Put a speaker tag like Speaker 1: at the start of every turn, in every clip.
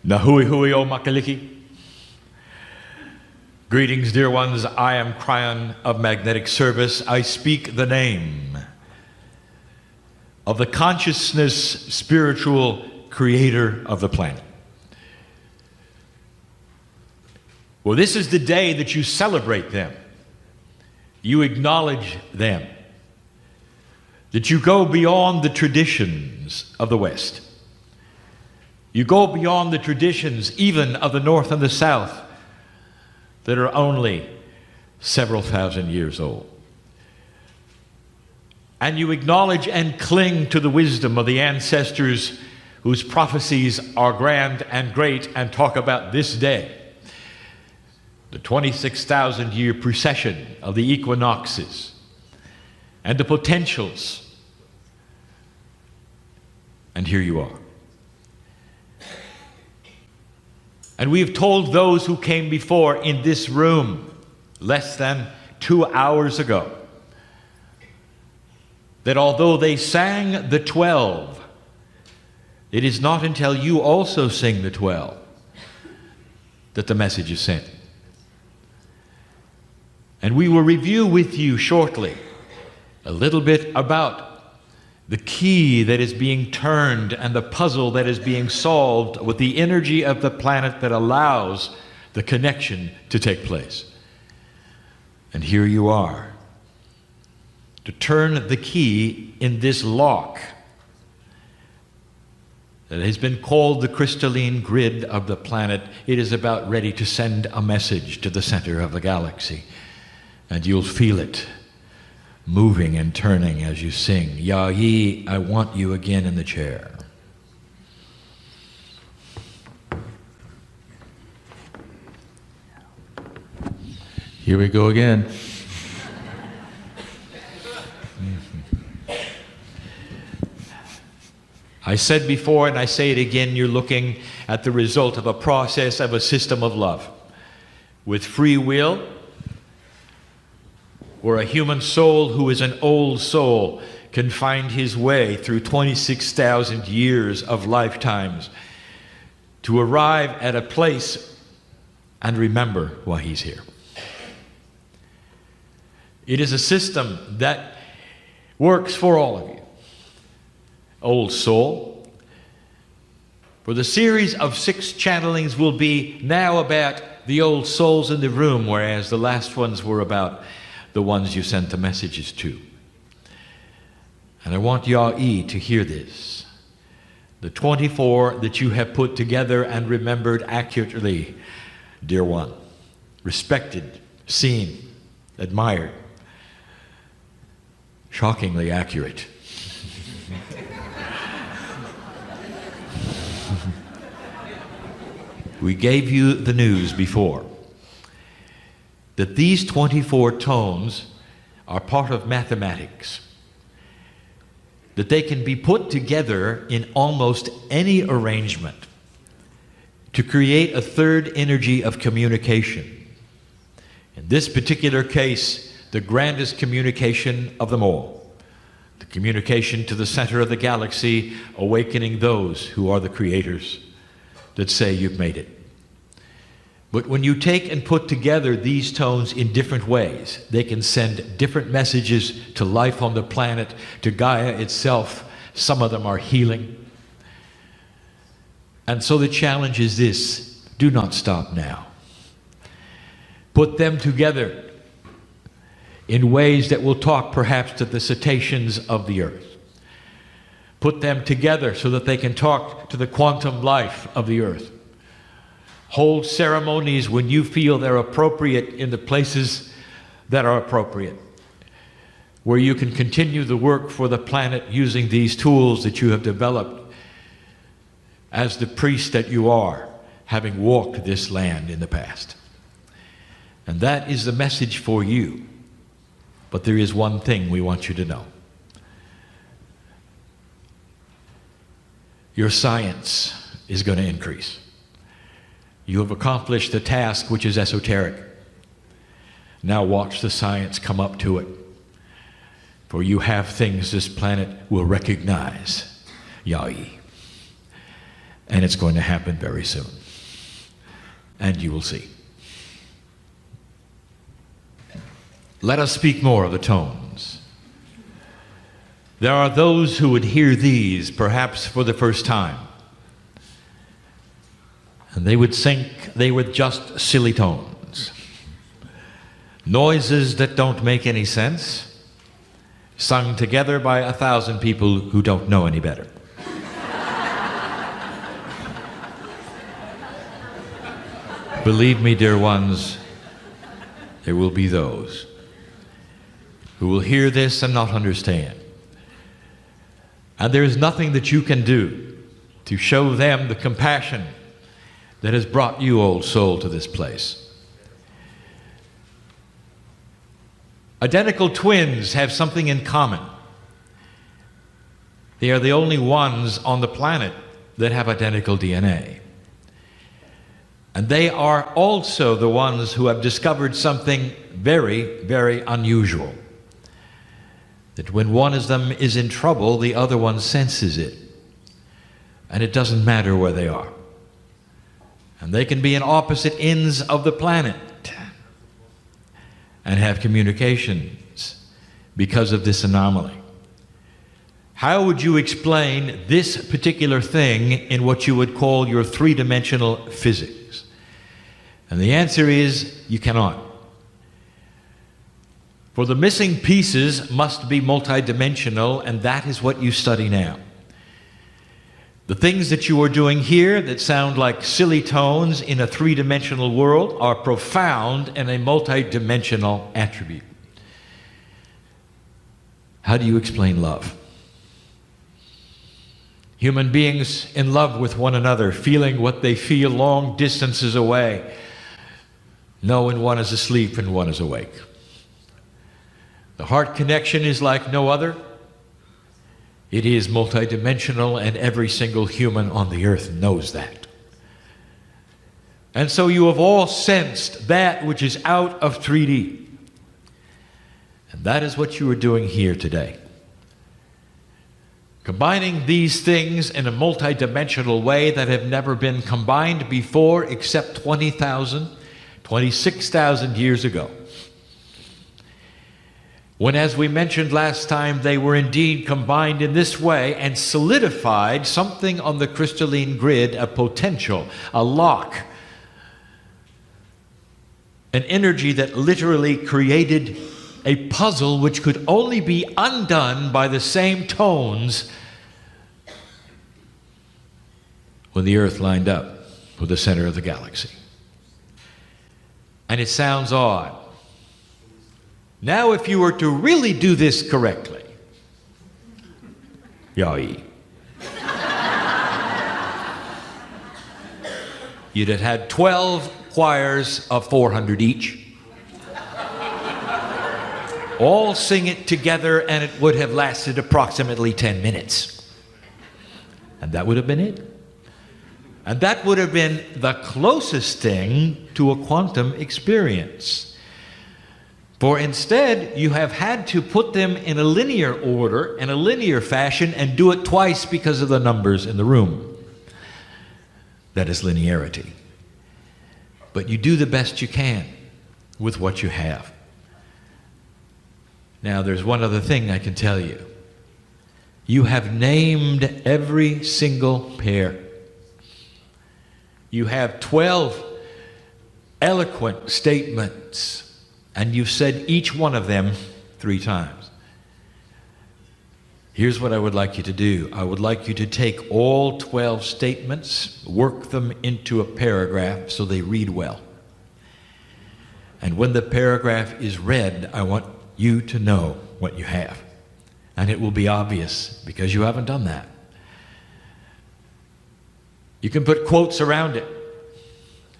Speaker 1: Nahui hui o makaliki. Greetings, dear ones. I am Cryon of Magnetic Service. I speak the name of the consciousness, spiritual creator of the planet. Well, this is the day that you celebrate them. You acknowledge them. That you go beyond the traditions of the West. You go beyond the traditions even of the North and the South that are only several thousand years old. And you acknowledge and cling to the wisdom of the ancestors whose prophecies are grand and great and talk about this day, the 26,000-year precession of the equinoxes and the potentials. And here you are. And we have told those who came before in this room less than 2 hours ago that although they sang the 12, it is not until you also sing the 12 that the message is sent. And we will review with you shortly a little bit about the key that is being turned and the puzzle that is being solved with the energy of the planet that allows the connection to take place. And here you are, to turn the key in this lock that has been called the crystalline grid of the planet. It is about ready to send a message to the center of the galaxy. And you'll feel it moving and turning as you sing, Ya-Yi, I want you again in the chair.
Speaker 2: Here we go again.
Speaker 1: I said before, and I say it again, you're looking at the result of a process of a system of love. With free will, where a human soul who is an old soul can find his way through 26,000 years of lifetimes to arrive at a place and remember why he's here. It is a system that works for all of you. Old soul. For the series of 6 channelings will be now about the old souls in the room, whereas the last ones were about the ones you sent the messages to. And I want Ya-I to hear this. The 24 that you have put together and remembered accurately, dear one, respected, seen, admired, shockingly accurate. We gave you the news before that these 24 tones are part of mathematics, that they can be put together in almost any arrangement to create a third energy of communication. In this particular case, the grandest communication of them all, the communication to the center of the galaxy, awakening those who are the creators that say you've made it. But when you take and put together these tones in different ways, they can send different messages to life on the planet, to Gaia itself. Some of them are healing. And so the challenge is this: do not stop now. Put them together in ways that will talk perhaps to the cetaceans of the earth. Put them together so that they can talk to the quantum life of the earth. Hold ceremonies when you feel they're appropriate in the places that are appropriate, where you can continue the work for the planet using these tools that you have developed as the priest that you are, having walked this land in the past. And that is the message for you. But there is one thing we want you to know. Your science is going to increase. You have accomplished the task which is esoteric. Now watch the science come up to it. For you have things this planet will recognize, Ya-I. And it's going to happen very soon. And you will see. Let us speak more of the tones. There are those who would hear these perhaps for the first time. And they would think they were just silly tones. Noises that don't make any sense, sung together by 1,000 people who don't know any better. Believe me, dear ones, there will be those who will hear this and not understand. And there is nothing that you can do to show them the compassion that has brought you, old soul, to this place. Identical twins have something in common. They are the only ones on the planet that have identical DNA. And they are also the ones who have discovered something very, very unusual. That when one of them is in trouble, the other one senses it. And it doesn't matter where they are. And they can be in opposite ends of the planet and have communications because of this anomaly. How would you explain this particular thing in what you would call your three-dimensional physics? And the answer is, you cannot. For the missing pieces must be multidimensional, and that is what you study now. The things that you are doing here that sound like silly tones in a three-dimensional world are profound in a multidimensional attribute. How do you explain love? Human beings in love with one another, feeling what they feel long distances away, knowing one is asleep and one is awake. The heart connection is like no other. It is multidimensional, and every single human on the earth knows that. And so you have all sensed that which is out of 3D. And that is what you are doing here today. Combining these things in a multidimensional way that have never been combined before except 26,000 years ago. When, as we mentioned last time, they were indeed combined in this way and solidified something on the crystalline grid, a potential, a lock, an energy that literally created a puzzle which could only be undone by the same tones when the Earth lined up with the center of the galaxy. And it sounds odd. Now, if you were to really do this correctly, you'd have had 12 choirs of 400 each. All sing it together, and it would have lasted approximately 10 minutes. And that would have been it. And that would have been the closest thing to a quantum experience. For instead, you have had to put them in a linear order, in a linear fashion, and do it twice because of the numbers in the room. That is linearity. But you do the best you can with what you have. Now, there's one other thing I can tell you. You have named every single pair. You have 12 eloquent statements, and you've said each one of them 3 times. Here's what I would like you to do. I would like you to take all 12 statements, work them into a paragraph so they read well. And when the paragraph is read, I want you to know what you have. And it will be obvious because you haven't done that. You can put quotes around it,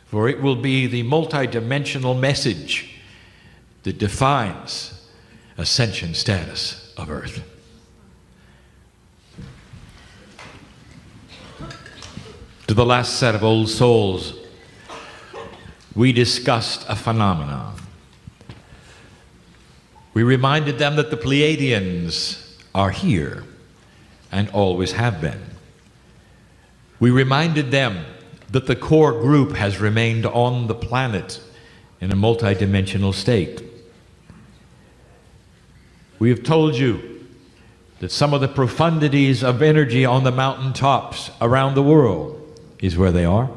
Speaker 1: for it will be the multidimensional message that defines ascension status of Earth. To the last set of old souls, we discussed a phenomenon. We reminded them that the Pleiadians are here and always have been. We reminded them that the core group has remained on the planet in a multidimensional state. We have told you that some of the profundities of energy on the mountaintops around the world is where they are.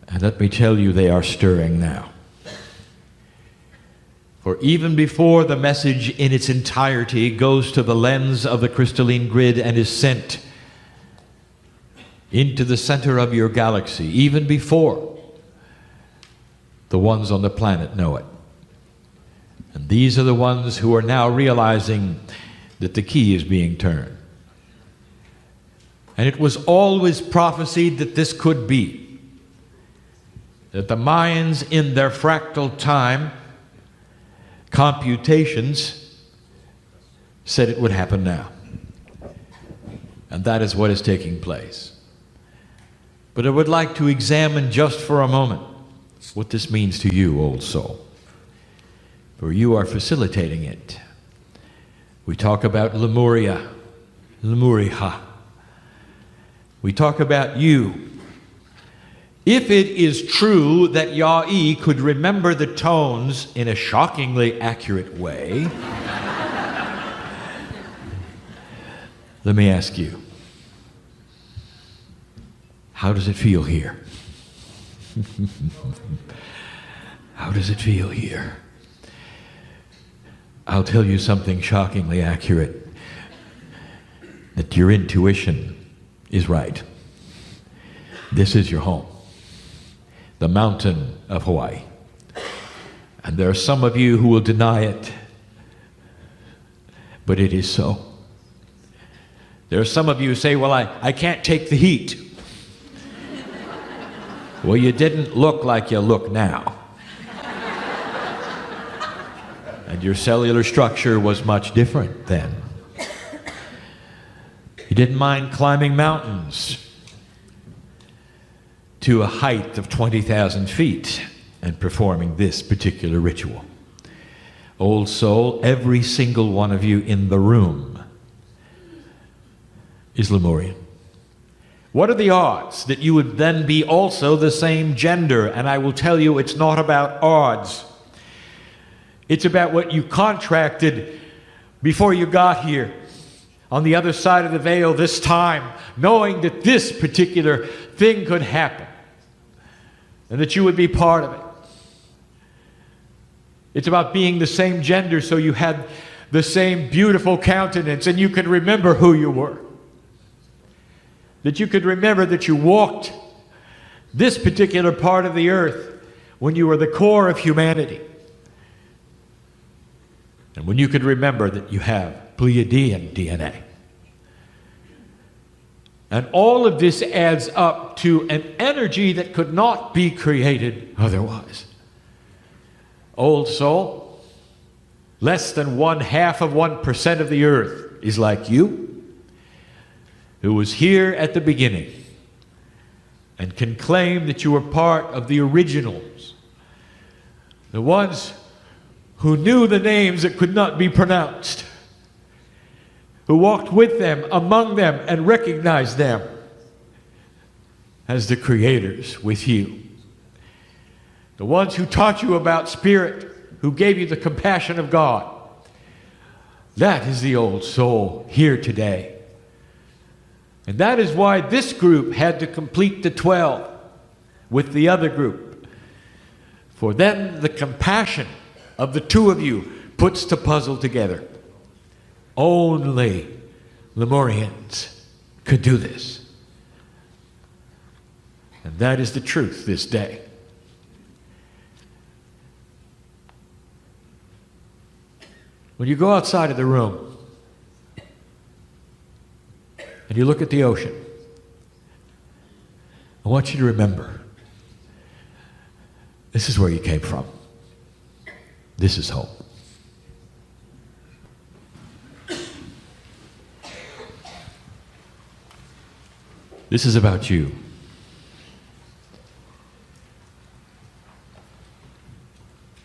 Speaker 1: And let me tell you, they are stirring now. For even before the message in its entirety goes to the lens of the crystalline grid and is sent into the center of your galaxy, even before the ones on the planet know it. And these are the ones who are now realizing that the key is being turned. And it was always prophesied that this could be, that the Mayans in their fractal time computations said it would happen now. And that is what is taking place. But I would like to examine just for a moment what this means to you, old soul. For you are facilitating it. We talk about Lemuria, Lemuriha. We talk about you. If it is true that Yah-E could remember the tones in a shockingly accurate way, let me ask you, how does it feel here? How does it feel here? I'll tell you something shockingly accurate, that your intuition is right. This is your home, the mountain of Hawaii. And there are some of you who will deny it, but it is so. There are some of you who say, well, I can't take the heat. Well, you didn't look like you look now. And your cellular structure was much different then. You didn't mind climbing mountains to a height of 20,000 feet and performing this particular ritual. Old soul, every single one of you in the room is Lemurian. What are the odds that you would then be also the same gender? And I will tell you, it's not about odds. It's about what you contracted before you got here, on the other side of the veil this time, knowing that this particular thing could happen and that you would be part of it. It's about being the same gender so you had the same beautiful countenance and you could remember who you were. That you could remember that you walked this particular part of the earth when you were the core of humanity. And when you could remember that you have Pleiadian DNA. And all of this adds up to an energy that could not be created otherwise. Old soul, less than 0.5% of the earth is like you, who was here at the beginning and can claim that you were part of the originals, the ones who knew the names that could not be pronounced, who walked with them, among them, and recognized them as the creators with you. The ones who taught you about spirit, who gave you the compassion of God. That is the old soul here today. And that is why this group had to complete the 12 with the other group. For then the compassion of the two of you puts the puzzle together. Only Lemurians could do this. And that is the truth this day. When you go outside of the room and you look at the ocean, I want you to remember, this is where you came from. This is home. This is about you.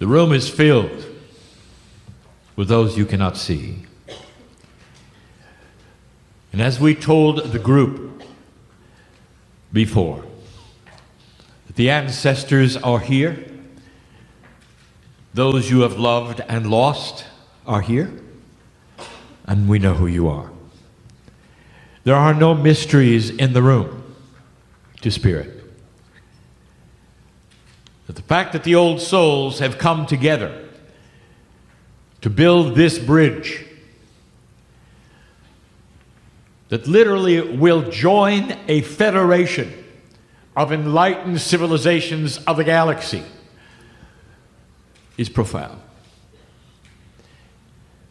Speaker 1: The room is filled with those you cannot see. And as we told the group before. The ancestors are here. Those you have loved and lost are here. And we know who you are. There are no mysteries in the room to Spirit. But the fact that the old souls have come together to build this bridge that literally will join a federation of enlightened civilizations of the galaxy is profound.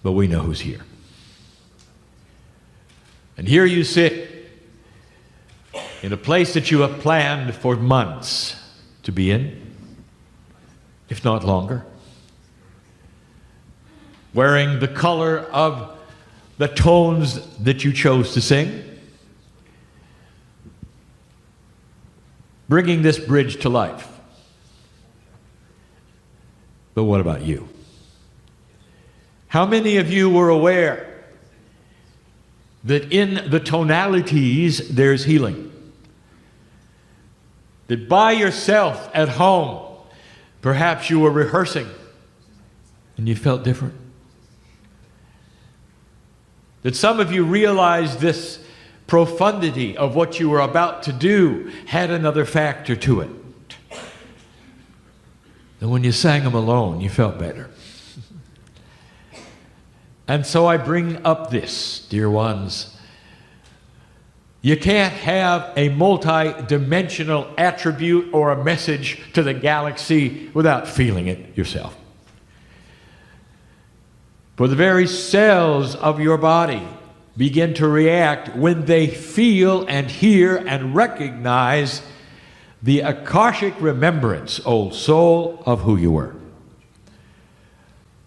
Speaker 1: But we know who's here. And here you sit in a place that you have planned for months to be in, if not longer, wearing the color of the tones that you chose to sing, bringing this bridge to life. But what about you? How many of you were aware that in the tonalities there's healing? That by yourself at home, perhaps you were rehearsing and you felt different? That some of you realized this profundity of what you were about to do had another factor to it. And when you sang them alone, you felt better. And so I bring up this, dear ones. You can't have a multi-dimensional attribute or a message to the galaxy without feeling it yourself. For the very cells of your body begin to react when they feel and hear and recognize the Akashic remembrance, old soul, of who you were,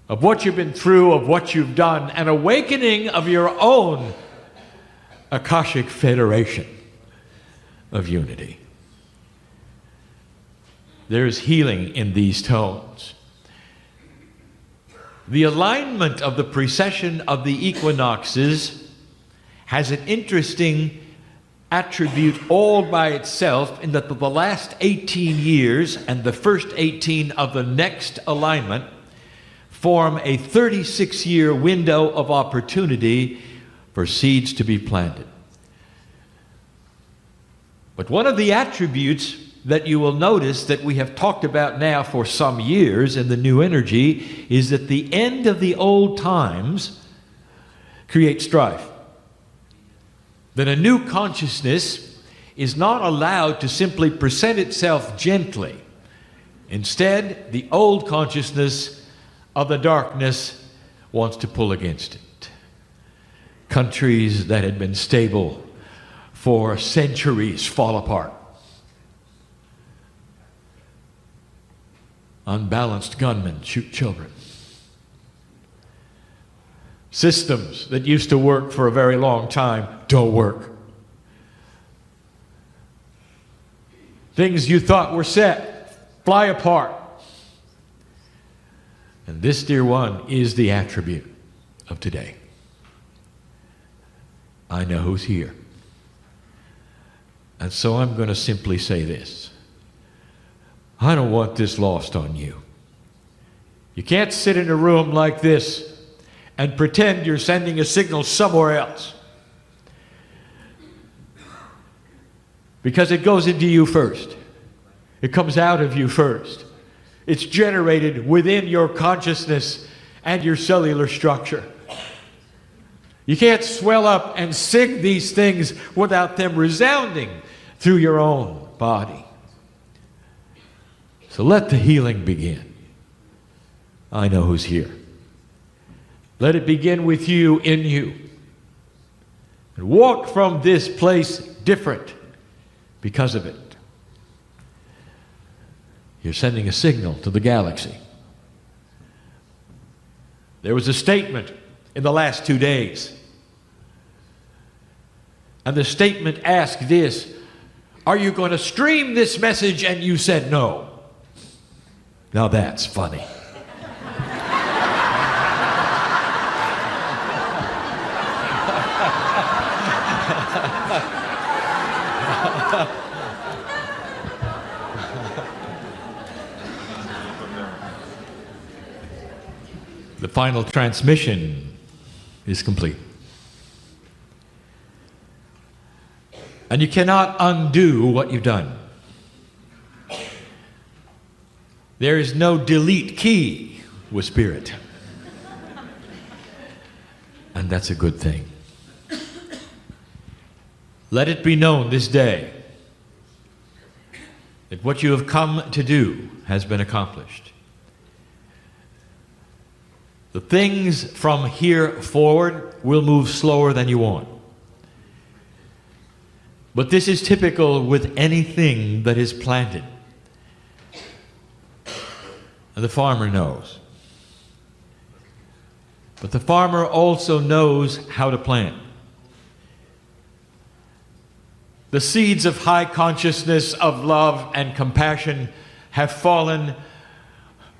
Speaker 1: of what you've been through, of what you've done, an awakening of your own Akashic federation of unity. There's healing in these tones. The alignment of the precession of the equinoxes has an interesting attribute all by itself, in that the last 18 years and the first 18 of the next alignment form a 36-year window of opportunity for seeds to be planted. But one of the attributes that you will notice that we have talked about now for some years in the new energy is that the end of the old times creates strife. That a new consciousness is not allowed to simply present itself gently. Instead, the old consciousness of the darkness wants to pull against it. Countries that had been stable for centuries fall apart. Unbalanced gunmen shoot children. Systems that used to work for a very long time don't work. Things you thought were set fly apart. And this, dear one, is the attribute of today. I know who's here. And so I'm going to simply say this. I don't want this lost on you. You can't sit in a room like this and pretend you're sending a signal somewhere else. Because it goes into you first. It comes out of you first. It's generated within your consciousness and your cellular structure. You can't swell up and sing these things without them resounding through your own body. So let the healing begin. I know who's here. Let it begin with you, in you. And walk from this place different because of it. You're sending a signal to the galaxy. There was a statement in the last 2 days. And the statement asked this: are you going to stream this message? And you said no. Now that's funny. The final transmission is complete. And you cannot undo what you've done. There is no delete key with spirit. And that's a good thing. Let it be known this day that what you have come to do has been accomplished. The things from here forward will move slower than you want. But this is typical with anything that is planted. And the farmer knows. But the farmer also knows how to plant. The seeds of high consciousness, of love and compassion have fallen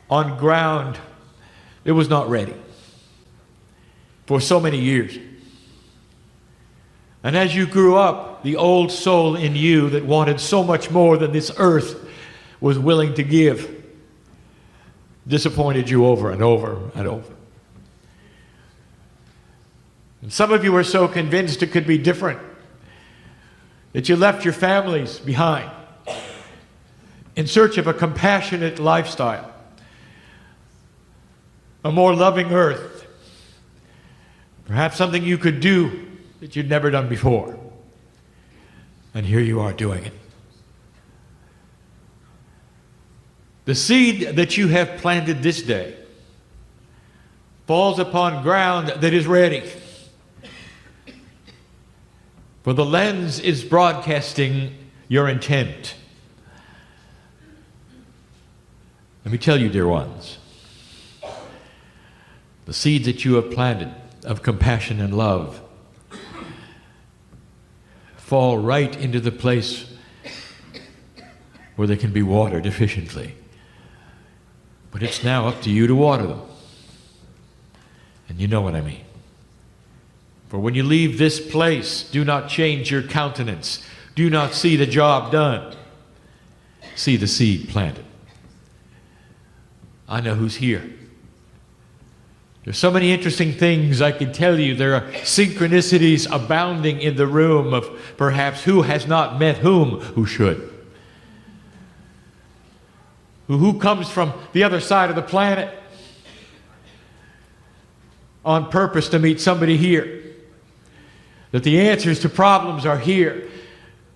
Speaker 1: on ground it was not ready for so many years. And as you grew up, the old soul in you that wanted so much more than this earth was willing to give disappointed you over and over and over. And some of you were so convinced it could be different that you left your families behind in search of a compassionate lifestyle, a more loving earth, perhaps something you could do that you'd never done before. And here you are doing it. The seed that you have planted this day falls upon ground that is ready. For the lens is broadcasting your intent. Let me tell you, dear ones, the seeds that you have planted of compassion and love fall right into the place where they can be watered efficiently. But it's now up to you to water them. And you know what I mean. For when you leave this place, do not change your countenance. Do not see the job done. See the seed planted. I know who's here. There's so many interesting things I could tell you. There are synchronicities abounding in the room of perhaps who has not met who should. Who comes from the other side of the planet on purpose to meet somebody here. That the answers to problems are here.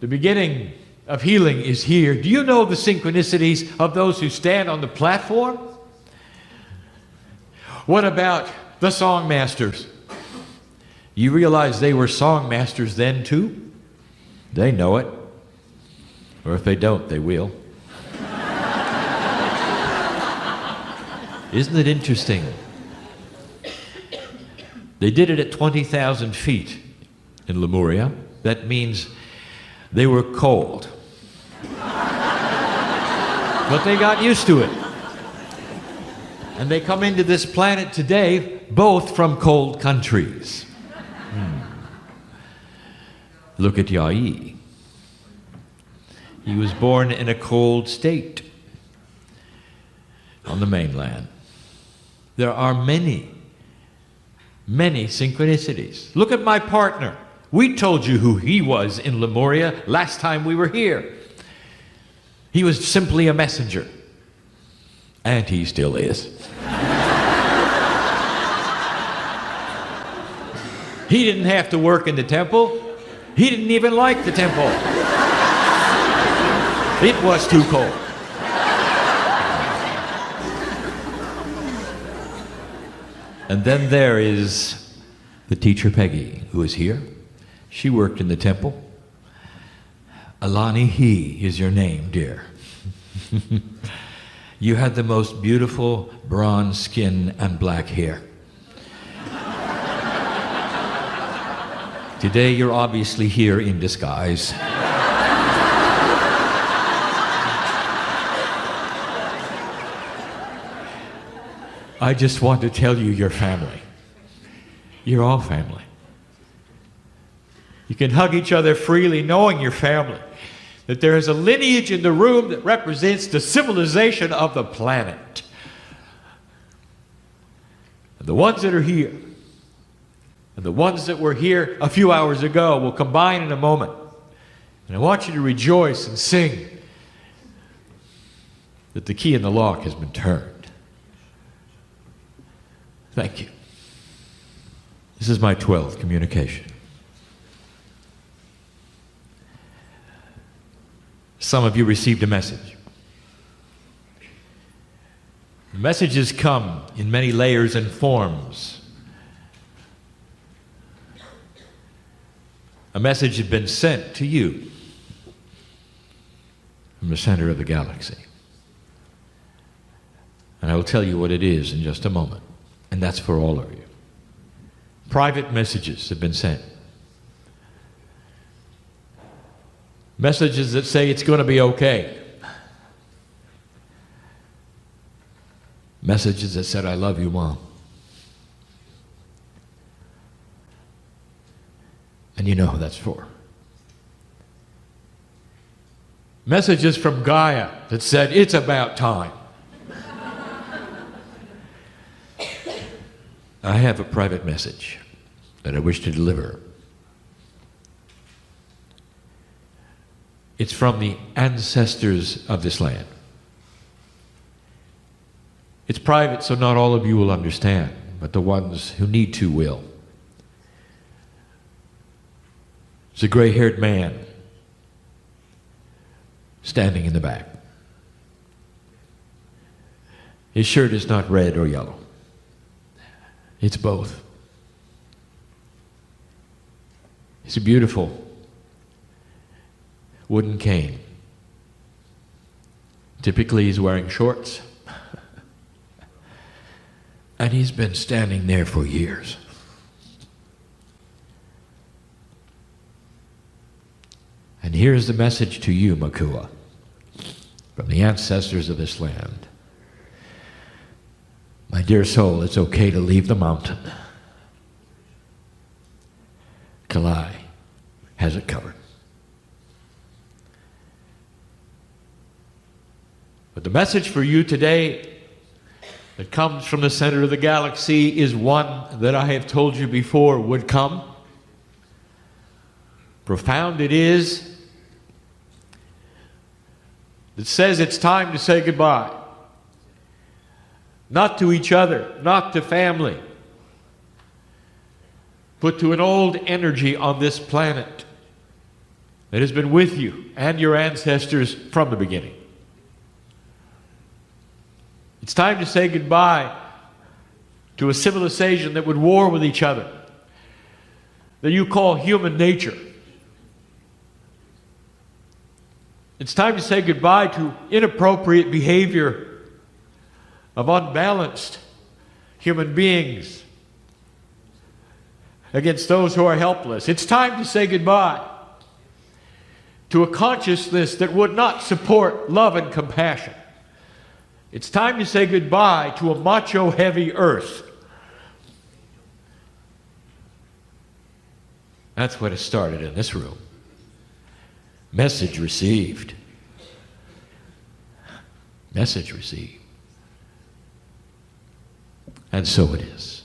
Speaker 1: The beginning of healing is here. Do you know the synchronicities of those who stand on the platform? What about the song masters? You realize they were song masters then too? They know it. Or if they don't, they will. Isn't it interesting? They did it at 20,000 feet in Lemuria. That means they were cold. But they got used to it. And they come into this planet today, both from cold countries. Look at Yai. He was born in a cold state on the mainland. There are many synchronicities. Look at my partner. We told you who he was in Lemuria last time we were here. He was simply a messenger. And he still is. He didn't have to work in the temple. He didn't even like the temple. It was too cold. And then there is the teacher Peggy, who is here. She worked in the temple. Alani He is your name, dear. You had the most beautiful bronze skin and black hair. Today you're obviously here in disguise. I just want to tell you you're family. You're all family. You can hug each other freely knowing you're family. That there is a lineage in the room that represents the civilization of the planet. The ones that are here and the ones that were here a few hours ago will combine in a moment. And I want you to rejoice and sing that the key in the lock has been turned. Thank you. This is my 12th communication. Some of you received a message. Messages come in many layers and forms. A message had been sent to you from the center of the galaxy. And I will tell you what it is in just a moment. And that's for all of you. Private messages have been sent. Messages that say it's going to be okay. Messages that said, I love you, Mom. And you know who that's for. Messages from Gaia that said, it's about time. I have a private message that I wish to deliver. It's from the ancestors of this land. It's private, so not all of you will understand, but the ones who need to will. It's a gray-haired man standing in the back. His shirt is not red or yellow. It's both. It's a beautiful wooden cane. Typically he's wearing shorts. And he's been standing there for years. And here's the message to you, Makua, from the ancestors of this land. My dear soul, it's okay to leave the mountain. Kalai has it covered. But the message for you today that comes from the center of the galaxy is one that I have told you before would come. Profound it is. It says it's time to say goodbye. Not to each other, not to family, but to an old energy on this planet that has been with you and your ancestors from the beginning. It's time to say goodbye to a civilization that would war with each other, that you call human nature. It's time to say goodbye to inappropriate behavior of unbalanced human beings against those who are helpless. It's time to say goodbye to a consciousness that would not support love and compassion. It's time to say goodbye to a macho-heavy earth. That's what has started in this room. Message received. Message received. And so it is.